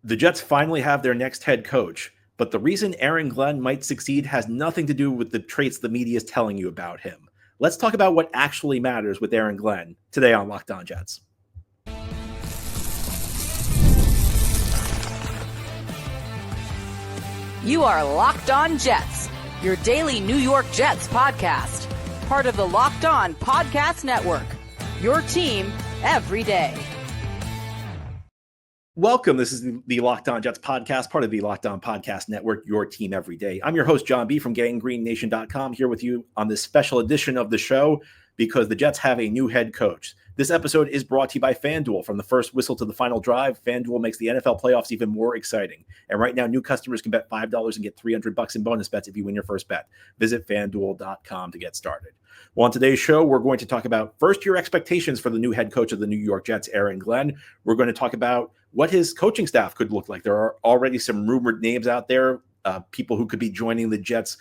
The Jets finally have their next head coach, but the reason Aaron Glenn might succeed has nothing to do with the traits the media is telling you about him. Let's talk about what actually matters with Aaron Glenn today on Locked On Jets. You are Locked On Jets, your daily New York Jets podcast. Part of the Locked On Podcast Network, your team every day. Welcome. This is the Locked On Jets podcast, part of the Locked On Podcast Network, your team every day. I'm your host, John B. from GangGreenNation.com, here with you on this special edition of the show because the Jets have a new head coach. This episode is brought to you by FanDuel. From the first whistle to the final drive, FanDuel makes the NFL playoffs even more exciting. And right now, new customers can bet $5 and get $300 in bonus bets if you win your first bet. Visit FanDuel.com to get started. Well, on today's show, we're going to talk about first-year expectations for the new head coach of the New York Jets, Aaron Glenn. We're going to talk about what his coaching staff could look like. There are already some rumored names out there, people who could be joining the Jets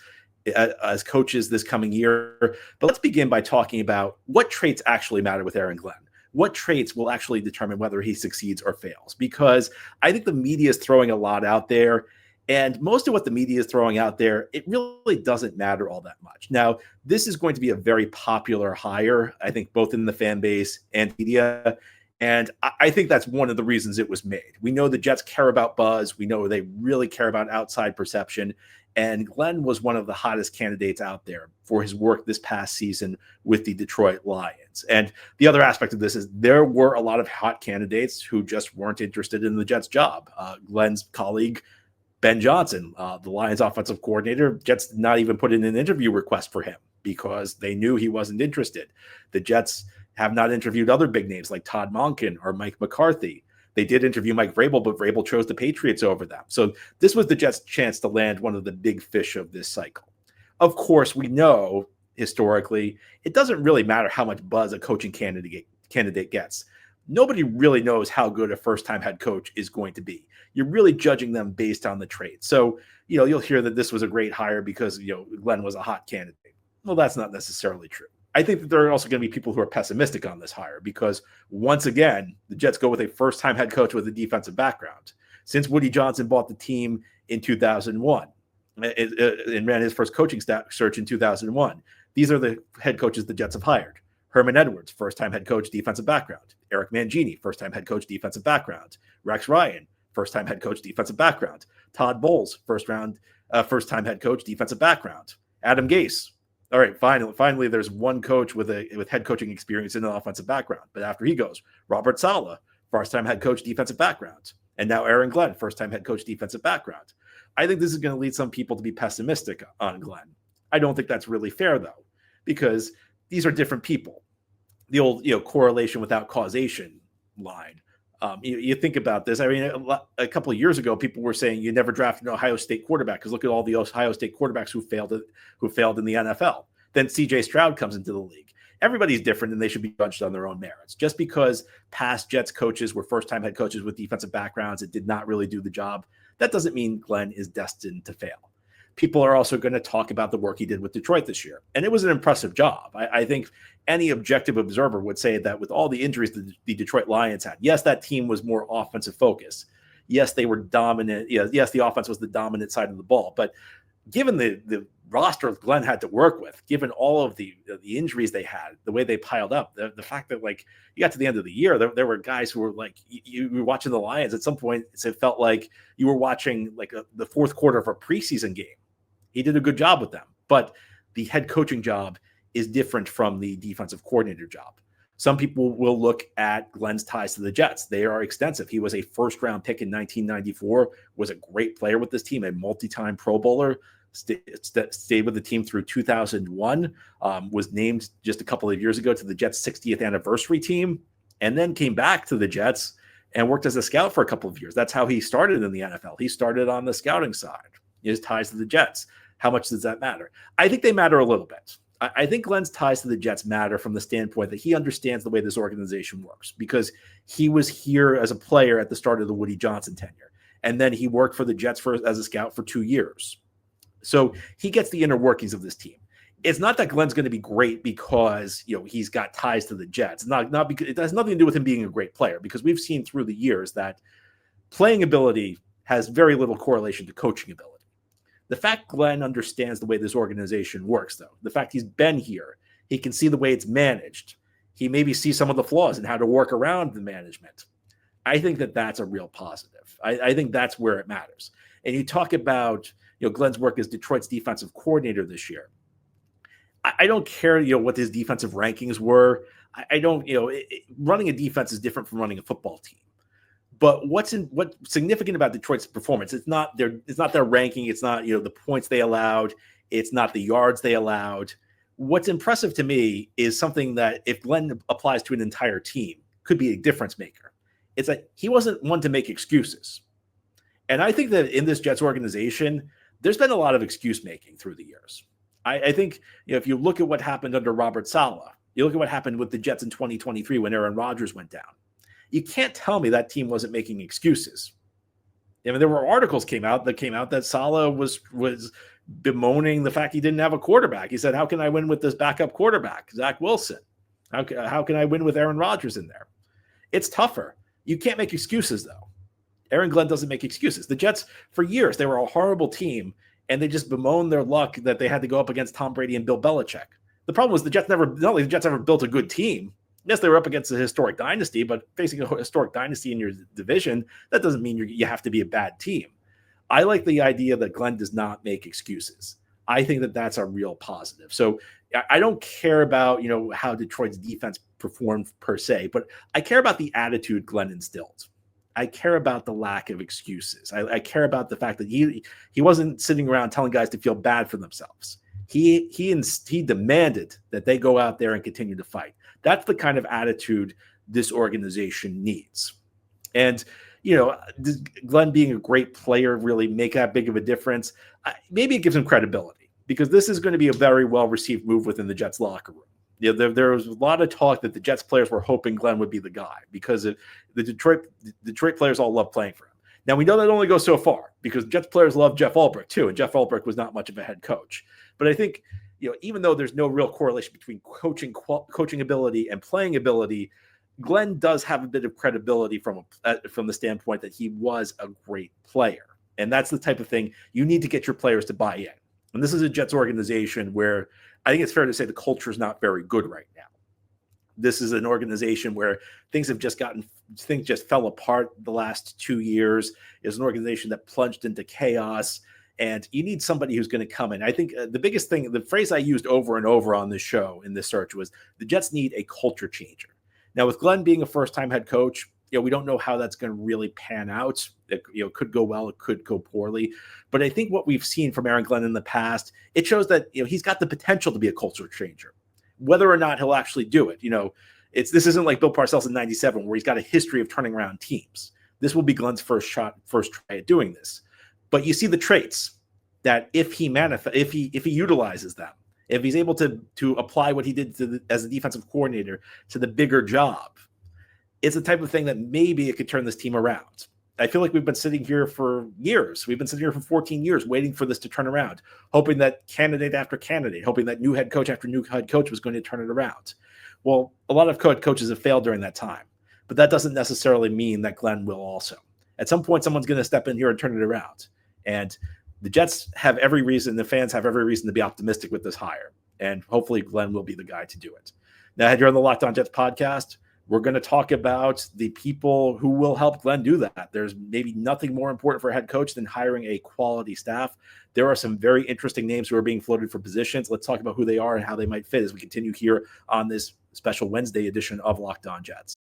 as coaches this coming year. But let's begin by talking about what traits actually matter with Aaron Glenn. What traits will actually determine whether he succeeds or fails? Because I think the media is throwing a lot out there. And most of what the media is throwing out there, it really doesn't matter all that much. Now, this is going to be a very popular hire, I think, both in the fan base and media. And I think that's one of the reasons it was made. We know the Jets care about buzz. We know they really care about outside perception. And Glenn was one of the hottest candidates out there for his work this past season with the Detroit Lions. And the other aspect of this is there were a lot of hot candidates who just weren't interested in the Jets' job. Glenn's colleague, Ben Johnson, the Lions offensive coordinator, Jets did not even put in an interview request for him because they knew he wasn't interested. The Jets have not interviewed other big names like Todd Monken or Mike McCarthy. They did interview Mike Vrabel, but Vrabel chose the Patriots over them. So this was the Jets' chance to land one of the big fish of this cycle. Of course, we know historically it doesn't really matter how much buzz a coaching candidate gets. Nobody really knows how good a first-time head coach is going to be. You're really judging them based on the traits. So, you'll hear that this was a great hire because, Glenn was a hot candidate. Well, that's not necessarily true. I think that there are also going to be people who are pessimistic on this hire because, once again, the Jets go with a first-time head coach with a defensive background. Since Woody Johnson bought the team in 2001 and ran his first coaching search in 2001, these are the head coaches the Jets have hired. Herman Edwards, first-time head coach, defensive background. Eric Mangini, first-time head coach, defensive background. Rex Ryan, first-time head coach, defensive background. Todd Bowles, first-time head coach, defensive background. Adam Gase. All right, finally, there's one coach with head coaching experience in an offensive background. But after he goes, Robert Saleh, first-time head coach, defensive background. And now Aaron Glenn, first-time head coach, defensive background. I think this is going to lead some people to be pessimistic on Glenn. I don't think that's really fair, though, because these are different people. The old, correlation without causation line. You think about this. I mean, a couple of years ago, people were saying you never draft an Ohio State quarterback because look at all the Ohio State quarterbacks who failed in the NFL. Then C.J. Stroud comes into the league. Everybody's different, and they should be judged on their own merits. Just because past Jets coaches were first-time head coaches with defensive backgrounds that did not really do the job, that doesn't mean Glenn is destined to fail. People are also going to talk about the work he did with Detroit this year. And it was an impressive job. I think any objective observer would say that with all the injuries that the Detroit Lions had, yes, that team was more offensive focused. Yes, they were dominant. Yes, the offense was the dominant side of the ball. But given the roster Glenn had to work with, given all of the injuries they had, the way they piled up, the fact that you got to the end of the year, there were guys who were you were watching the Lions at some point. It felt like you were watching the fourth quarter of a preseason game. He did a good job with them, but the head coaching job is different from the defensive coordinator job. Some people will look at Glenn's ties to the Jets. They are extensive. He was a first-round pick in 1994, was a great player with this team, a multi-time Pro Bowler, stayed with the team through 2001, was named just a couple of years ago to the Jets' 60th anniversary team, and then came back to the Jets and worked as a scout for a couple of years. That's how he started in the NFL. He started on the scouting side. His ties to the Jets. How much does that matter? I think they matter a little bit. I think Glenn's ties to the Jets matter from the standpoint that he understands the way this organization works because he was here as a player at the start of the Woody Johnson tenure. And then he worked for the Jets as a scout for 2 years. So he gets the inner workings of this team. It's not that Glenn's going to be great because, he's got ties to the Jets. Not because it has nothing to do with him being a great player, because we've seen through the years that Playing ability has very little correlation to coaching ability. The fact Glenn understands the way this organization works, though, the fact he's been here, he can see the way it's managed. He maybe sees some of the flaws and how to work around the management. I think that that's a real positive. I think that's where it matters. And you talk about, Glenn's work as Detroit's defensive coordinator this year. I don't care, what his defensive rankings were. I don't, running a defense is different from running a football team. But what's significant about Detroit's performance? It's not their ranking. It's not, the points they allowed. It's not the yards they allowed. What's impressive to me is something that if Glenn applies to an entire team could be a difference maker. It's like he wasn't one to make excuses. And I think that in this Jets organization, there's been a lot of excuse making through the years. I think, if you look at what happened under Robert Saleh, you look at what happened with the Jets in 2023 when Aaron Rodgers went down. You can't tell me that team wasn't making excuses. I mean, there were articles came out that Saleh was bemoaning the fact he didn't have a quarterback. He said, "How can I win with this backup quarterback, Zach Wilson? How can I win with Aaron Rodgers in there?" It's tougher. You can't make excuses, though. Aaron Glenn doesn't make excuses. The Jets, for years, they were a horrible team, and they just bemoaned their luck that they had to go up against Tom Brady and Bill Belichick. The problem was the Jets never built a good team. Yes, they were up against a historic dynasty, but facing a historic dynasty in your division, that doesn't mean you have to be a bad team. I like the idea that Glenn does not make excuses. I think that that's a real positive. So I don't care about, how Detroit's defense performed per se, but I care about the attitude Glenn instilled. I care about the lack of excuses. I care about the fact that he wasn't sitting around telling guys to feel bad for themselves. He demanded that they go out there and continue to fight. That's the kind of attitude this organization needs. And, does Glenn being a great player really make that big of a difference? Maybe it gives him credibility because this is going to be a very well-received move within the Jets locker room. There was a lot of talk that the Jets players were hoping Glenn would be the guy because the Detroit players all love playing for him. Now, we know that only goes so far because Jets players love Jeff Ulbrich too, and Jeff Ulbrich was not much of a head coach. But I think, even though there's no real correlation between coaching ability and playing ability, Glenn does have a bit of credibility from the standpoint that he was a great player. And that's the type of thing you need to get your players to buy in. And this is a Jets organization where I think it's fair to say the culture is not very good right now. This is an organization where things just fell apart the last 2 years. It's an organization that plunged into chaos, and you need somebody who's going to come in. I think the biggest thing, the phrase I used over and over on this show in this search was the Jets need a culture changer. Now, with Glenn being a first-time head coach, we don't know how that's going to really pan out. It could go well, it could go poorly. But I think what we've seen from Aaron Glenn in the past, it shows that he's got the potential to be a culture changer. Whether or not he'll actually do it, this isn't like Bill Parcells in '97 where he's got a history of turning around teams. This will be Glenn's first try at doing this. But you see the traits that if he utilizes them, if he's able to apply what he did as a defensive coordinator to the bigger job, it's the type of thing that maybe it could turn this team around. I feel like we've been sitting here for years. We've been sitting here for 14 years waiting for this to turn around, hoping that candidate after candidate, hoping that new head coach after new head coach was going to turn it around. Well, a lot of coaches have failed during that time, but that doesn't necessarily mean that Glenn will also. At some point, someone's going to step in here and turn it around. And the Jets have every reason, the fans have every reason to be optimistic with this hire. And hopefully Glenn will be the guy to do it. Now, here on the Locked On Jets podcast, we're going to talk about the people who will help Glenn do that. There's maybe nothing more important for a head coach than hiring a quality staff. There are some very interesting names who are being floated for positions. Let's talk about who they are and how they might fit as we continue here on this special Wednesday edition of Locked On Jets.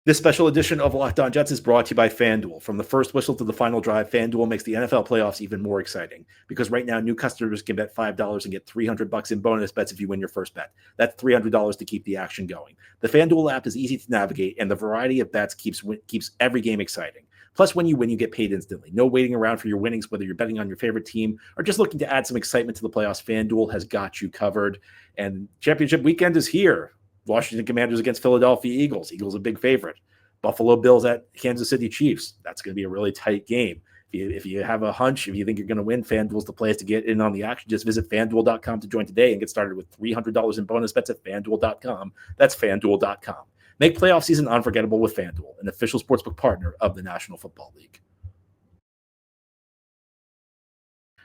This special edition of Locked On Jets is brought to you by FanDuel. From the first whistle to the final drive, FanDuel makes the NFL playoffs even more exciting because right now new customers can bet $5 and get $300 in bonus bets if you win your first bet. That's $300 to keep the action going. The FanDuel app is easy to navigate, and the variety of bets keeps every game exciting. Plus, when you win, you get paid instantly. No waiting around for your winnings, whether you're betting on your favorite team or just looking to add some excitement to the playoffs. FanDuel has got you covered, and championship weekend is here. Washington Commanders against Philadelphia Eagles. Eagles a big favorite. Buffalo Bills at Kansas City Chiefs. That's going to be a really tight game. If you have a hunch, if you think you're going to win, FanDuel's the place to get in on the action. Just visit FanDuel.com to join today and get started with $300 in bonus bets at FanDuel.com. That's FanDuel.com. Make playoff season unforgettable with FanDuel, an official sportsbook partner of the National Football League.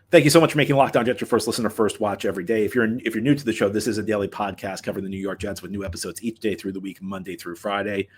Thank you so much for making Locked On Jets your first listen or first watch every day. If you're new to the show, this is a daily podcast covering the New York Jets with new episodes each day through the week, Monday through Friday.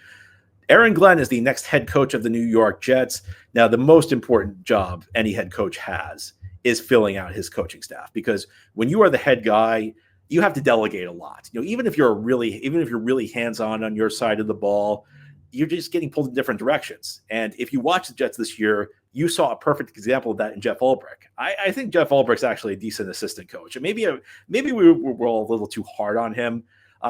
Aaron Glenn is the next head coach of the New York Jets. Now, the most important job any head coach has is filling out his coaching staff, because when you are the head guy, you have to delegate a lot. Even if you're really hands-on on your side of the ball, you're just getting pulled in different directions. And if you watch the Jets this year, you saw a perfect example of that in Jeff Ulbrich. I think Jeff Ulbrich's actually a decent assistant coach. And maybe we were all a little too hard on him.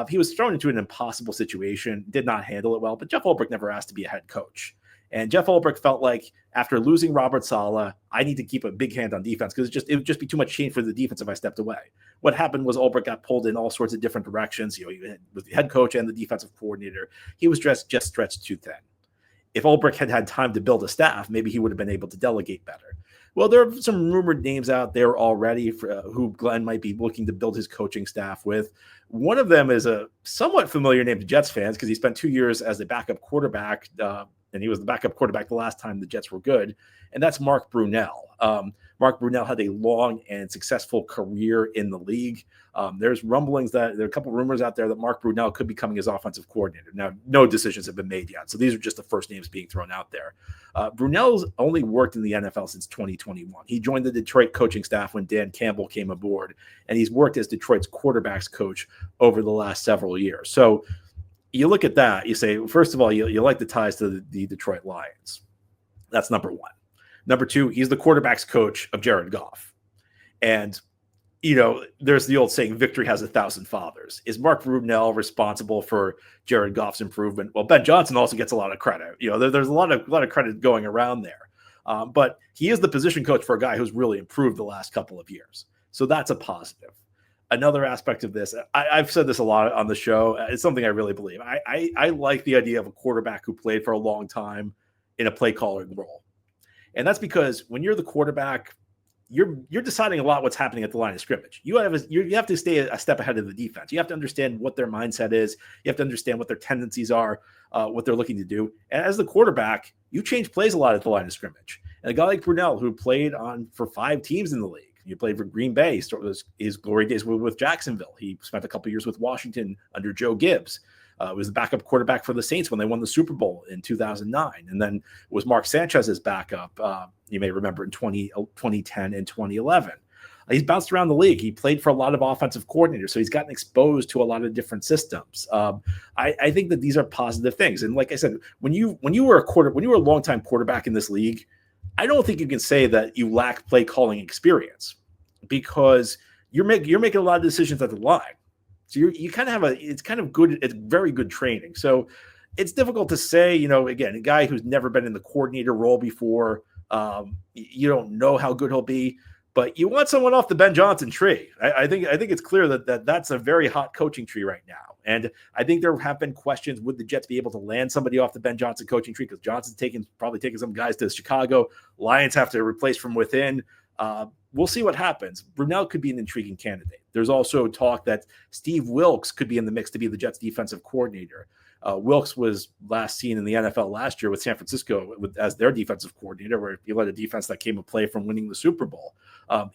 He was thrown into an impossible situation, did not handle it well, but Jeff Ulbrich never asked to be a head coach. And Jeff Ulbrich felt like after losing Robert Saleh, I need to keep a big hand on defense because it would just be too much change for the defense if I stepped away. What happened was Ulbrich got pulled in all sorts of different directions. With the head coach and the defensive coordinator, he was just stretched too thin. If Ulbrich had had time to build a staff, maybe he would have been able to delegate better. Well, there are some rumored names out there already who Glenn might be looking to build his coaching staff with. One of them is a somewhat familiar name to Jets fans because he spent 2 years as the backup quarterback, and he was the backup quarterback the last time the Jets were good, and that's Mark Brunell. Mark Brunell had a long and successful career in the league. There's rumblings that there are a couple rumors out there that Mark Brunell could be becoming his offensive coordinator. Now, no decisions have been made yet, so these are just the first names being thrown out there. Brunell's only worked in the NFL since 2021. He joined the Detroit coaching staff when Dan Campbell came aboard, and he's worked as Detroit's quarterbacks coach over the last several years. So you look at that, you say, first of all, you like the ties to the Detroit Lions. That's number one. Number two, he's the quarterback's coach of Jared Goff. And, there's the old saying, victory has 1,000 fathers. Is Mark Brunell responsible for Jared Goff's improvement? Well, Ben Johnson also gets a lot of credit. There's a lot of credit going around there. But he is the position coach for a guy who's really improved the last couple of years. So that's a positive. Another aspect of this, I've said this a lot on the show. It's something I really believe. I like the idea of a quarterback who played for a long time in a play calling role. And that's because when you're the quarterback, you're deciding a lot what's happening at the line of scrimmage. You have to stay a step ahead of the defense. You have to understand what their mindset is. You have to understand what their tendencies are, what they're looking to do. And as the quarterback, you change plays a lot at the line of scrimmage. And a guy like Brunell, who played for 5 teams in the league, he played for Green Bay, his glory days with Jacksonville. He spent a couple years with Washington under Joe Gibbs. Was the backup quarterback for the Saints when they won the Super Bowl in 2009. And then it was Mark Sanchez's backup, you may remember, in 2010 and 2011. He's bounced around the league. He played for a lot of offensive coordinators, so he's gotten exposed to a lot of different systems. I think that these are positive things. And like I said, when you were a longtime quarterback in this league, I don't think you can say that you lack play calling experience, because you're making a lot of decisions at the line. So you kind of it's kind of good. It's very good training. So it's difficult to say, again, a guy who's never been in the coordinator role before, you don't know how good he'll be, but you want someone off the Ben Johnson tree. I think it's clear that that's a very hot coaching tree right now. And I think there have been questions, would the Jets be able to land somebody off the Ben Johnson coaching tree? Because Johnson's probably taking some guys to Chicago. Lions have to replace from within. We'll see what happens. Brunell could be an intriguing candidate. There's also talk that Steve Wilks could be in the mix to be the Jets defensive coordinator. Wilks was last seen in the NFL last year with San Francisco as their defensive coordinator, where he led a defense that came a play from winning the Super Bowl.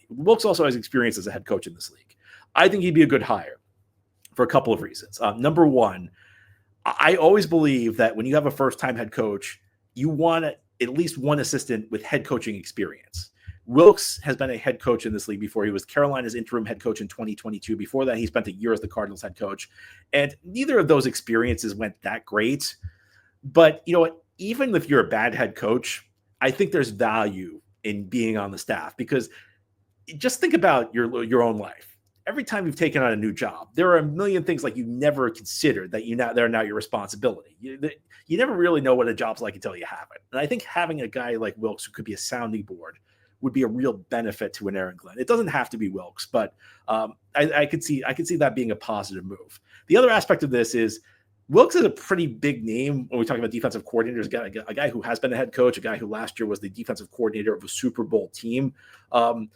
Wilks also has experience as a head coach in this league. I think he'd be a good hire for a couple of reasons. Number one, I always believe that when you have a first-time head coach, you want at least one assistant with head coaching experience. Wilks has been a head coach in this league before. He was Carolina's interim head coach in 2022. Before that, he spent a year as the Cardinals head coach. And neither of those experiences went that great. But you know what? Even if you're a bad head coach, I think there's value in being on the staff, because just think about your own life. Every time you've taken on a new job, there are a million things like you never considered that they're now your responsibility. You never really know what a job's like until you have it. And I think having a guy like Wilks who could be a sounding board would be a real benefit to an Aaron Glenn. It doesn't have to be Wilks, but I could see that being a positive move. The other aspect of this is Wilks is a pretty big name when we talk about defensive coordinators. A guy who has been a head coach, a guy who last year was the defensive coordinator of a Super Bowl team. And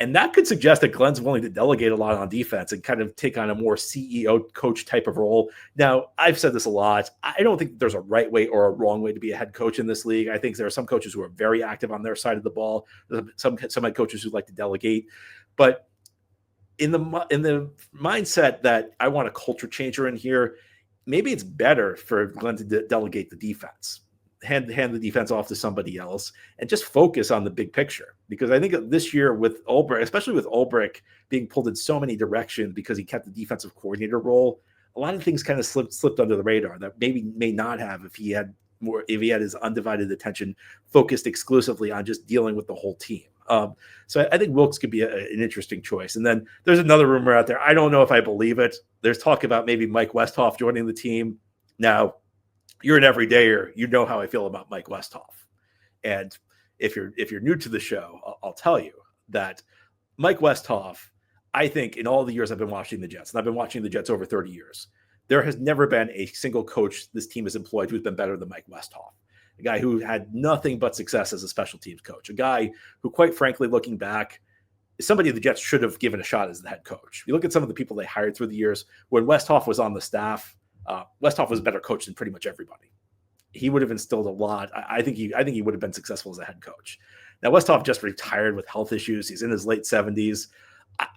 And that could suggest that Glenn's willing to delegate a lot on defense and kind of take on a more CEO coach type of role. Now, I've said this a lot. I don't think there's a right way or a wrong way to be a head coach in this league. I think there are some coaches who are very active on their side of the ball. Some head coaches who like to delegate. But in the mindset that I want a culture changer in here, maybe it's better for Glenn to delegate the defense. Hand the defense off to somebody else and just focus on the big picture. Because I think this year with Ulbrich, especially with Ulbrich being pulled in so many directions because he kept the defensive coordinator role, a lot of things kind of slipped under the radar that maybe may not have if he had his undivided attention focused exclusively on just dealing with the whole team. So I think Wilks could be an interesting choice. And then there's another rumor out there. I don't know if I believe it. There's talk about maybe Mike Westhoff joining the team. Now, you're an everydayer. You know how I feel about Mike Westhoff. And if you're new to the show, I'll tell you that Mike Westhoff, I think in all the years I've been watching the Jets, and I've been watching the Jets over 30 years, there has never been a single coach this team has employed who's been better than Mike Westhoff. A guy who had nothing but success as a special teams coach. A guy who, quite frankly, looking back, is somebody the Jets should have given a shot as the head coach. You look at some of the people they hired through the years. When Westhoff was on the staff, Westhoff was a better coach than pretty much everybody. He would have instilled a lot. I think he would have been successful as a head coach. Now, Westhoff just retired with health issues. He's in his late 70s.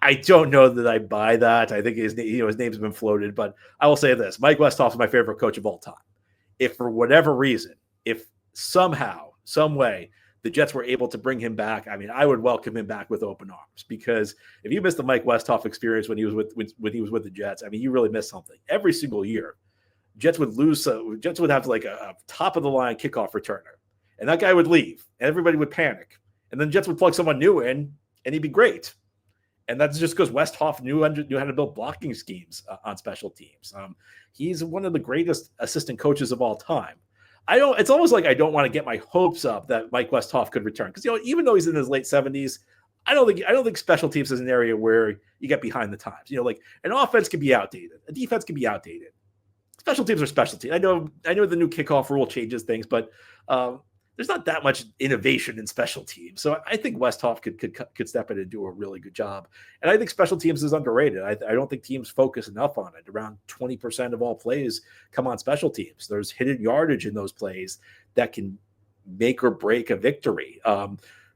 I don't know that I buy that. I think his name's been floated, but I will say this. Mike Westhoff is my favorite coach of all time. If for whatever reason, if somehow, some way, the Jets were able to bring him back, I mean, I would welcome him back with open arms, because if you missed the Mike Westhoff experience when he was with the Jets, I mean, you really missed something. Every single year, Jets would lose. Jets would have like a top of the line kickoff returner, and that guy would leave, and everybody would panic, and then Jets would plug someone new in, and he'd be great. And that's just because Westhoff knew how to build blocking schemes on special teams. He's one of the greatest assistant coaches of all time. It's almost like I don't want to get my hopes up that Mike Westhoff could return, because even though he's in his late 70s, I don't think special teams is an area where you get behind the times. Like an offense can be outdated, a defense can be outdated. Special teams are special teams. I know the new kickoff rule changes things, but there's not that much innovation in special teams. So I think Westhoff could step in and do a really good job. And I think special teams is underrated. I don't think teams focus enough on it. Around 20% of all plays come on special teams. There's hidden yardage in those plays that can make or break a victory.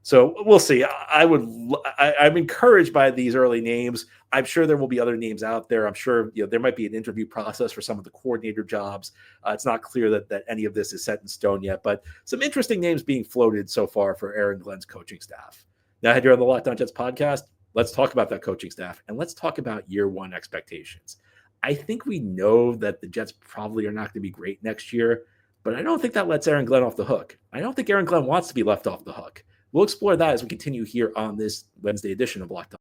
So we'll see. I'm encouraged by these early names. I'm sure there will be other names out there. I'm sure there might be an interview process for some of the coordinator jobs. It's not clear that any of this is set in stone yet, but some interesting names being floated so far for Aaron Glenn's coaching staff. Now, here on the Locked On Jets podcast, let's talk about that coaching staff, and let's talk about year one expectations. I think we know that the Jets probably are not going to be great next year, but I don't think that lets Aaron Glenn off the hook. I don't think Aaron Glenn wants to be left off the hook. We'll explore that as we continue here on this Wednesday edition of Locked On.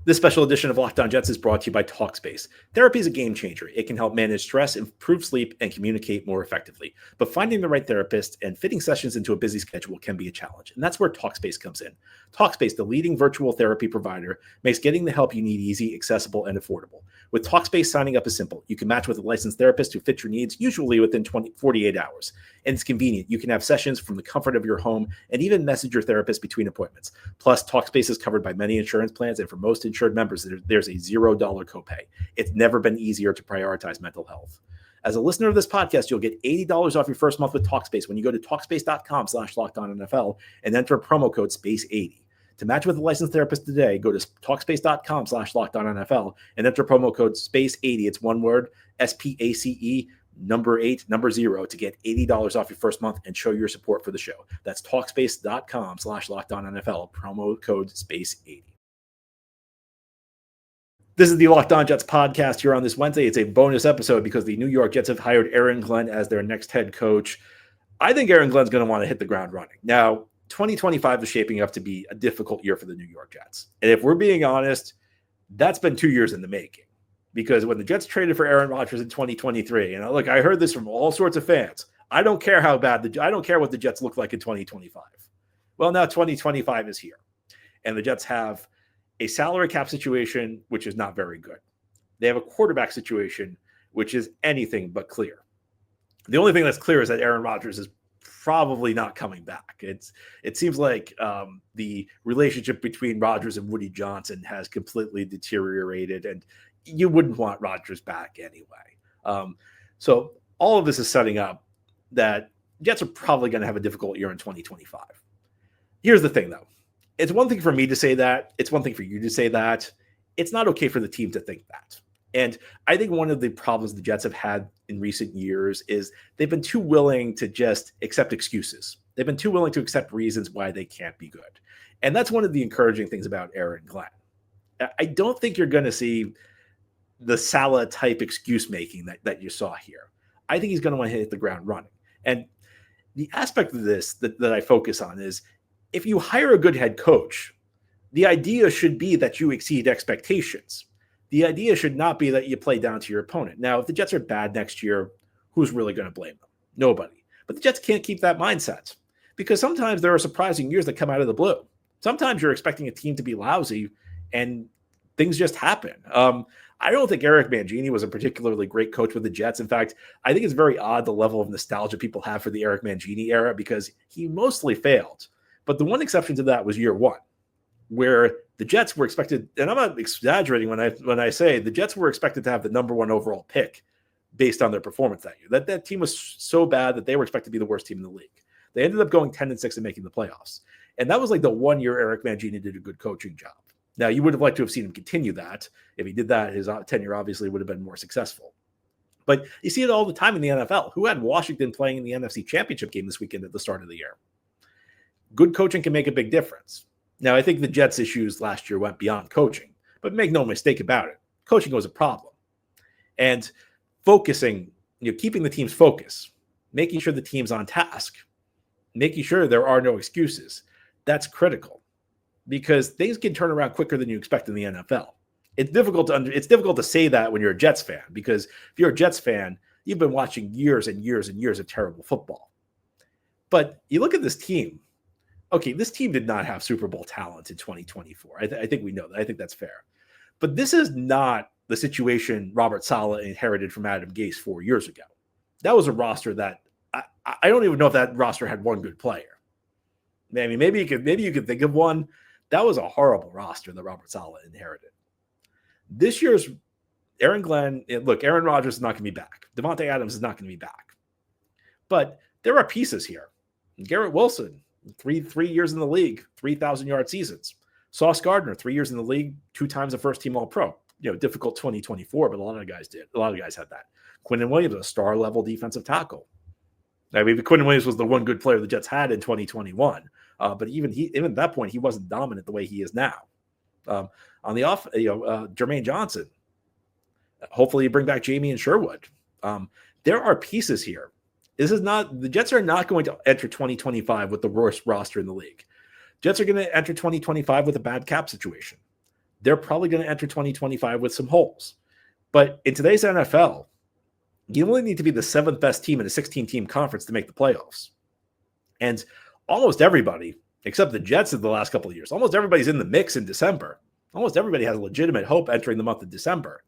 This special edition of Locked On Jets is brought to you by Talkspace. Therapy is a game changer. It can help manage stress, improve sleep, and communicate more effectively. But finding the right therapist and fitting sessions into a busy schedule can be a challenge, and that's where Talkspace comes in. Talkspace, the leading virtual therapy provider, makes getting the help you need easy, accessible, and affordable. With Talkspace, signing up is simple. You can match with a licensed therapist who fits your needs, usually within 48 hours. And it's convenient. You can have sessions from the comfort of your home and even message your therapist between appointments. Plus, Talkspace is covered by many insurance plans, and for most insured members, there's a $0 copay. It's never been easier to prioritize mental health. As a listener of this podcast, you'll get $80 off your first month with Talkspace when you go to Talkspace.com/LockedOnNFL and enter promo code SPACE80. To match with a licensed therapist today, go to Talkspace.com/LockedOnNFL and enter promo code SPACE80. It's one word, SPACE, number 8, number 0, to get $80 off your first month and show your support for the show. That's Talkspace.com/LockedOnNFL, promo code SPACE80. This is the Locked On Jets podcast here on this Wednesday. It's a bonus episode because the New York Jets have hired Aaron Glenn as their next head coach. I think Aaron Glenn's going to want to hit the ground running. Now, 2025 is shaping up to be a difficult year for the New York Jets. And if we're being honest, that's been 2 years in the making. Because when the Jets traded for Aaron Rodgers in 2023, and look, I heard this from all sorts of fans. I don't care how bad I don't care what the Jets look like in 2025. Well, now 2025 is here. And the Jets have a salary cap situation, which is not very good. They have a quarterback situation, which is anything but clear. The only thing that's clear is that Aaron Rodgers is probably not coming back. It seems like the relationship between Rodgers and Woody Johnson has completely deteriorated, and you wouldn't want Rodgers back anyway. So all of this is setting up that Jets are probably going to have a difficult year in 2025. Here's the thing, though. It's one thing for me to say that. It's one thing for you to say that. It's not okay for the team to think that. And I think one of the problems the Jets have had in recent years is they've been too willing to just accept excuses. They've been too willing to accept reasons why they can't be good. And that's one of the encouraging things about Aaron Glenn. I don't think you're going to see the Salah type excuse making that you saw here. I think he's going to want to hit the ground running. And the aspect of this that I focus on is if you hire a good head coach, the idea should be that you exceed expectations. The idea should not be that you play down to your opponent. Now, if the Jets are bad next year, who's really going to blame them? Nobody. But the Jets can't keep that mindset because sometimes there are surprising years that come out of the blue. Sometimes you're expecting a team to be lousy and things just happen. I don't think Eric Mangini was a particularly great coach with the Jets. In fact, I think it's very odd the level of nostalgia people have for the Eric Mangini era because he mostly failed. But the one exception to that was year one, where the Jets were expected, and I'm not exaggerating when I say the Jets were expected to have the number one overall pick based on their performance that year. That team was so bad that they were expected to be the worst team in the league. They ended up going 10-6 and making the playoffs. And that was like the 1 year Eric Mangini did a good coaching job. Now, you would have liked to have seen him continue that. If he did that, his tenure obviously would have been more successful. But you see it all the time in the NFL. Who had Washington playing in the NFC Championship game this weekend at the start of the year? Good coaching can make a big difference. Now, I think the Jets' issues last year went beyond coaching, but make no mistake about it. Coaching was a problem. And focusing, keeping the team's focus, making sure the team's on task, making sure there are no excuses, that's critical because things can turn around quicker than you expect in the NFL. It's difficult to say that when you're a Jets fan because if you're a Jets fan, you've been watching years and years and years of terrible football. But you look at this team. Okay, this team did not have Super Bowl talent in 2024. I think we know that. I think that's fair. But this is not the situation Robert Saleh inherited from Adam Gase 4 years ago. That was a roster that I don't even know if that roster had one good player. I mean, maybe you could think of one. That was a horrible roster that Robert Saleh inherited. This year's Aaron Glenn, look, Aaron Rodgers is not going to be back. Devontae Adams is not going to be back. But there are pieces here. Garrett Wilson, three years in the league, 3,000-yard seasons. Sauce Gardner, 3 years in the league, 2 times a first-team All-Pro. Difficult 2024, but a lot of guys did. A lot of guys had that. Quinnen Williams, a star-level defensive tackle. I mean, Quinnen Williams was the one good player the Jets had in 2021. But even at that point, he wasn't dominant the way he is now. On the off, Jermaine Johnson. Hopefully, you bring back Jamie and Sherwood. There are pieces here. The Jets are not going to enter 2025 with the worst roster in the league. Jets are going to enter 2025 with a bad cap situation. They're probably going to enter 2025 with some holes. But in today's NFL, you only need to be the 7th best team in a 16-team conference to make the playoffs. And almost everybody, except the Jets in the last couple of years, almost everybody's in the mix in December. Almost everybody has legitimate hope entering the month of December.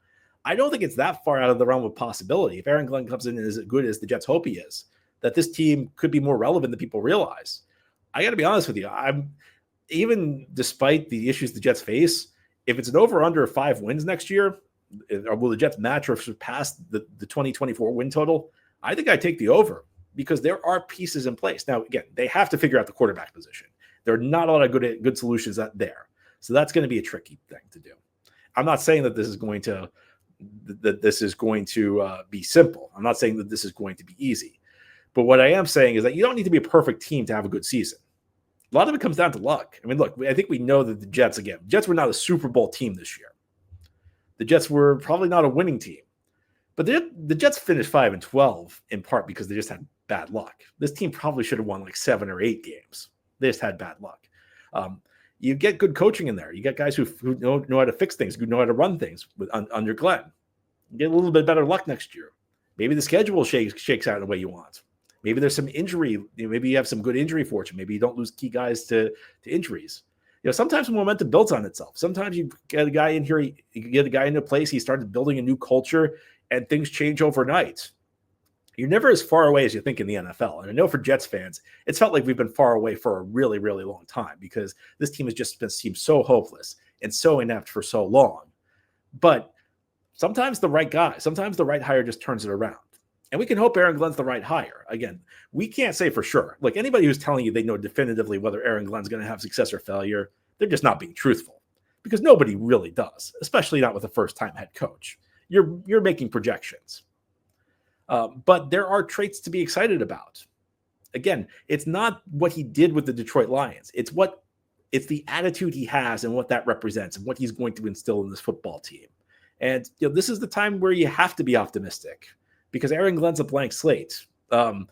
I don't think it's that far out of the realm of possibility. If Aaron Glenn comes in and is as good as the Jets hope he is, that this team could be more relevant than people realize. I got to be honest with you. Even despite the issues the Jets face, if it's an over-under of 5 wins next year, or will the Jets match or surpass the 2024 win total? I think I take the over because there are pieces in place. Now, again, they have to figure out the quarterback position. There are not a lot of good solutions there. So that's going to be a tricky thing to do. I'm not saying that this is going to be simple. I'm not saying that this is going to be easy. But what I am saying is that you don't need to be a perfect team to have a good season. A lot of it comes down to luck. I mean, look, I think we know that the Jets were not a Super Bowl team this year. The Jets were probably not a winning team. But the Jets finished 5-12 in part because they just had bad luck. This team probably should have won like 7 or 8 games. They just had bad luck. You get good coaching in there. You get guys who know how to fix things, who know how to run things under Glenn. You get a little bit better luck next year. Maybe the schedule shakes out in the way you want. Maybe there's some injury. Maybe you have some good injury fortune. Maybe you don't lose key guys to injuries. Sometimes momentum builds on itself. Sometimes you get a guy in here, you get a guy into place, he started building a new culture, and things change overnight. you're never as far away as you think in the NFL. And I know for Jets fans, it's felt like we've been far away for a really, really long time because this team has just seemed so hopeless and so inept for so long. But sometimes the right guy, sometimes the right hire just turns it around. And we can hope Aaron Glenn's the right hire. Again, we can't say for sure. Like anybody who's telling you they know definitively whether Aaron Glenn's going to have success or failure, they're just not being truthful because nobody really does, especially not with a first-time head coach. You're making projections. But there are traits to be excited about. Again, it's not what he did with the Detroit Lions. It's the attitude he has and what that represents and what he's going to instill in this football team. And this is the time where you have to be optimistic because Aaron Glenn's a blank slate. In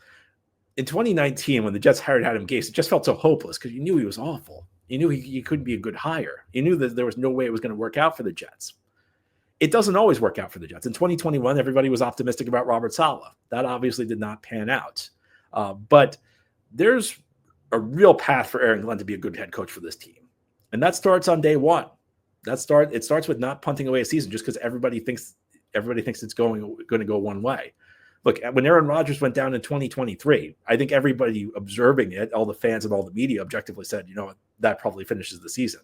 2019, when the Jets hired Adam Gase, it just felt so hopeless because you knew he was awful. You knew he couldn't be a good hire. You knew that there was no way it was going to work out for the Jets. It doesn't always work out for the Jets. In 2021, everybody was optimistic about Robert Saleh. That obviously did not pan out. But there's a real path for Aaron Glenn to be a good head coach for this team. And that starts on day one. It starts with not punting away a season just because everybody thinks it's going to go one way. Look, when Aaron Rodgers went down in 2023, I think everybody observing it, all the fans and all the media objectively said, that probably finishes the season.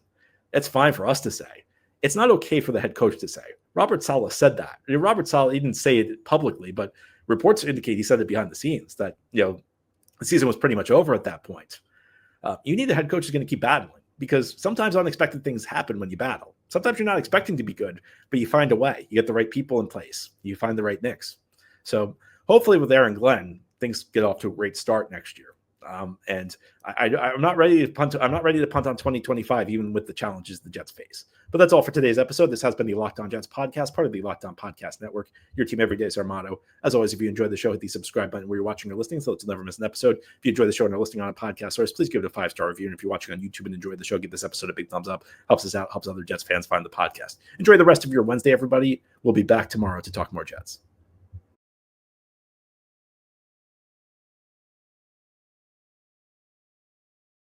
That's fine for us to say. It's not okay for the head coach to say. Robert Saleh said that. Robert Saleh, he didn't say it publicly, but reports indicate he said it behind the scenes that, the season was pretty much over at that point. You need a head coach who's going to keep battling because sometimes unexpected things happen when you battle. Sometimes you're not expecting to be good, but you find a way. You get the right people in place. You find the right mix. So hopefully with Aaron Glenn, things get off to a great start next year. And I'm not ready to punt. I'm not ready to punt on 2025, even with the challenges the Jets face. But that's all for today's episode. This has been the Locked On Jets podcast, part of the Locked On Podcast Network. Your team every day is our motto. As always, if you enjoyed the show, hit the subscribe button where you're watching or listening so that you'll never miss an episode. If you enjoy the show and are listening on a podcast source, please give it a 5-star review. And if you're watching on YouTube and enjoy the show, give this episode a big thumbs up. Helps us out, helps other Jets fans find the podcast. Enjoy the rest of your Wednesday, everybody. We'll be back tomorrow to talk more Jets.